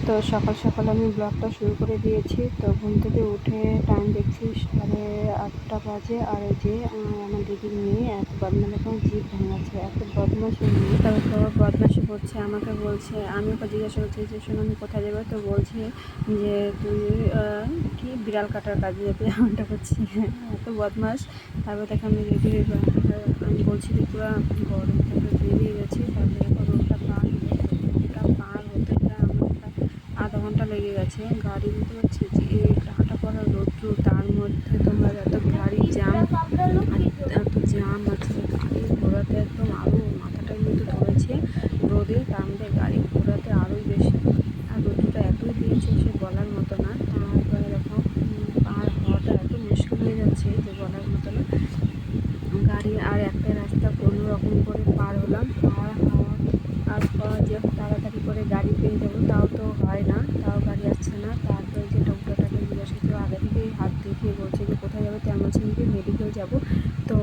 তো সকাল সকাল আমি ব্লগটা শুরু করে দিয়েছি। তো ঘুম থেকে উঠে টাইম দেখছি 8:30 বাজে। আর এই যে আমার দিদির মেয়ে এত দেখুন জিভ ভাঙাচ্ছে, এত বদমাশি মেয়ে। তারপর বদমাশি করছে, আমাকে বলছে, আমি ওকে জিজ্ঞাসা করছি যে শোনো আমি কোথায় যাবো, তো বলছে যে তুই কি বিড়াল কাটার কাজে যাবে এমনটা করছি, এত বদমাস। তারপর দেখো আমি রেডি হয়ে আমি বলছি যে পুরো গরম থেকে বেরিয়ে গেছি। তারপরে দেখো রোডটা পার হতে আধা ঘন্টা লেগে গেছে। গাড়ি দিতে পারছি যে হাঁটা পড়া রৌদ্র, তার মধ্যে তোমার এত গাড়ি জ্যাম, এত জ্যাম আছে, গাড়ি ঘোরাতে একদম আরও মাথাটার মধ্যে ধরেছে রোদে, তার মধ্যে গাড়ি ঘোরাতে আরোই বেশি। আর রোদ্রটা এতই দিয়েছে সে বলার মতো না। তারপরে দেখো পার হওয়াটা এত মুশকিল হয়ে যাচ্ছে যে বলার মতো না। গাড়ি আর একটা রাস্তা কোনো রকম করে পার হলাম। আর যে তাড়াতাড়ি করে গাড়ি পেয়ে যাবো তাও তো হয় না, তাও গাড়ি আসছে না। তারপরে যে টোটোটাকে জিজ্ঞাসা করলো, আগে থেকেই হাত দেখিয়ে বলছে যে কোথায় যাবো, তো আমি বলছি যে মেডিকেল যাবো। তো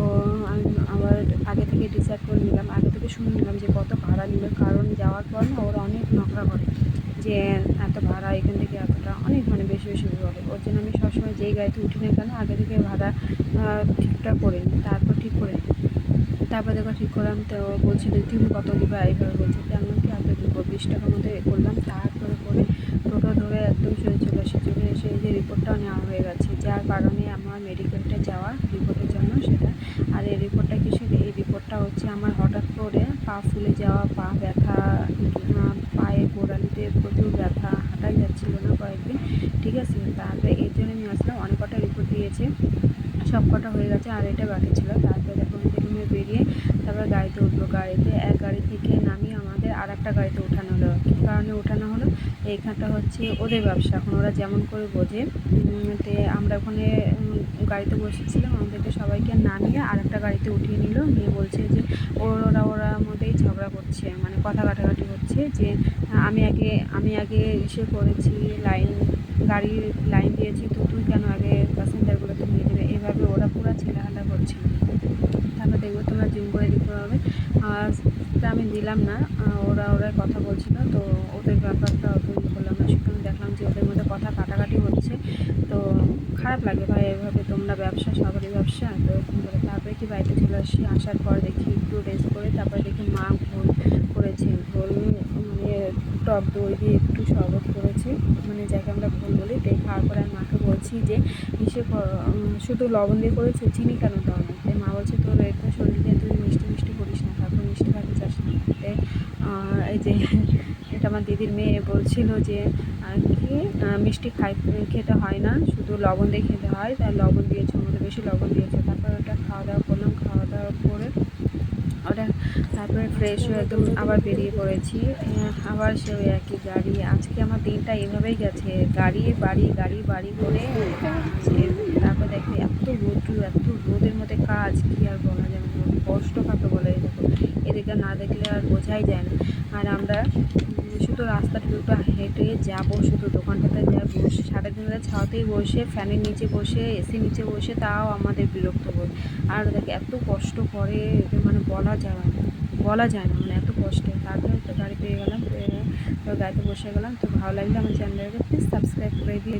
আমি আবার আগে থেকে ডিসাইড করে নিলাম, আগে থেকে শুনে নিলাম যে কত ভাড়া নেবে, কারণ যাওয়ার পর না ওরা অনেক নকরা করে যে এত ভাড়া, এখান থেকে এতটা অনেক বেশি বেশি বলে। ওর জন্য আমি সবসময় যেই গাড়িতে উঠি না কেন আগে থেকে ভাড়া ঠিকঠাক করে নিই, তারপর ঠিক করে নিই। তারপর দেখো ঠিক করলাম, তো বলছিল তুমি কত দিবা, এইভাবে বলছে যে আমি কি এত দিব, 20 টাকার মধ্যে করলাম। তারপরে করে টোটো ধরে একদম চলে এসে এই যে রিপোর্টটাও নেওয়া হয়ে গেছে, যার কারণে আমার মেডিকেলটা যাওয়া রিপোর্টের জন্য সেটা। আর এই রিপোর্টটা কিসের, এই রিপোর্টটা হচ্ছে আমার হঠাৎ করে পা ফুলে যাওয়া, পা ব্যথা, পায়ে গোড়ালিতে প্রচুর ব্যথা, হাঁটাই যাচ্ছিল না কয়েকদিন, ঠিক আছে। তারপরে এর জন্য আমি আসলাম, অনেক কটা রিপোর্ট দিয়েছে, সব কটা হয়ে গেছে, আর এটা বাকি ছিল। তারপরে দেখো রুমে বেরিয়ে তারপরে গাড়িতে উঠলো, গাড়িতে এক গাড়ি থেকে নামিয়ে আমাদের আর একটা গাড়িতে ওঠানো হলো। কী কারণে ওঠানো হলো, এইখানটা হচ্ছে ওদের ব্যবসা, এখন ওরা যেমন করে বোঝে। তে আমরা ওখানে গাড়িতে বসেছিলাম, আমাদেরকে সবাইকে নামিয়ে আর একটা গাড়িতে উঠিয়ে নিল, নিয়ে বলছে যে ওরা মধ্যেই ঝগড়া করছে, মানে কথা কাটাকাটি হচ্ছে যে আমি আগে ইসে করেছি, গাড়ির লাইন দিয়েছি, তো তুই কেন আগে প্যাসেঞ্জারগুলোকে নিয়ে যাবে, এভাবে ওরা পুরো ছেলেহালা করছিল। তারপর দেখবো তোমরা জুম করে দেখতে পাবে। আর আমি দিলাম না, ওরা কথা বলছিল, তো ওদের ব্যাপারটা অত করলাম না, শুধু আমি দেখলাম যে ওদের মধ্যে কথা কাটাকাটি হচ্ছে। তো খারাপ লাগে ভাই, এভাবে তোমরা ব্যবসা, সবারই ব্যবসা, তো এরকম করে। তারপরে কি বাড়িতে চলে আসি, আসার পর দেখি একটু রেস্ট করে তারপরে দেখি মা ঘোল করেছে, ঘোল মানে টক দই দিয়ে একটু শরবত করেছে, মানে যাকে আমরা ঘোল বলি। তাই খাওয়ার পরে আমি মাকে বলছি যে শুধু লবণ দিয়ে করেছে, চিনি কেন দাও না। তাই মা বলছে তোর এটা শরীরকে তুই মিষ্টি করিস না, তারপর মিষ্টি খাতে চাস না। তাই এই যে এটা আমার দিদির মেয়ে বলছিল যে কি মিষ্টি খেতে হয় না, শুধু লবণ দিয়ে খেতে হয়, তাই লবণ দিয়েছে, আমাদের বেশি লবণ দিয়েছে। তারপর ওটা খাওয়া দাওয়া করলাম, খাওয়া দাওয়া করে ওটা তারপরে ফ্রেশ হয়ে একদম আবার বেরিয়ে পড়েছি। আবার সে ওই একই গাড়ি, আজকে আমার দিনটা এভাবেই গেছে, গাড়ি বাড়ি করে তারপর দেখো এত রোদের মধ্যে কাজ, কি আর বলা যাবে না, কষ্ট কাকে বলে। দেখো এদিকে না দেখলে আর বোঝাই যায় না। আর আমরা শুধু রাস্তাটা দুটো হেঁটে যাবো, শুধু দোকানটাতে যাবো, সারাদিন ছাওয়াতেই বসে, ফ্যানের নিচে বসে, এসি নিচে বসে, তাও আমাদের বিরক্ত বোধ। আর দেখ এত কষ্ট করে, মানে বলা যায় না, মানে এত কষ্ট। তারপরে তো গাড়ি পেয়ে গেলাম, তো গাড়িতে বসে গেলাম। তো ভালো লাগলে আমার চ্যানেলটাকে প্লিজ সাবস্ক্রাইব করে দিয়ে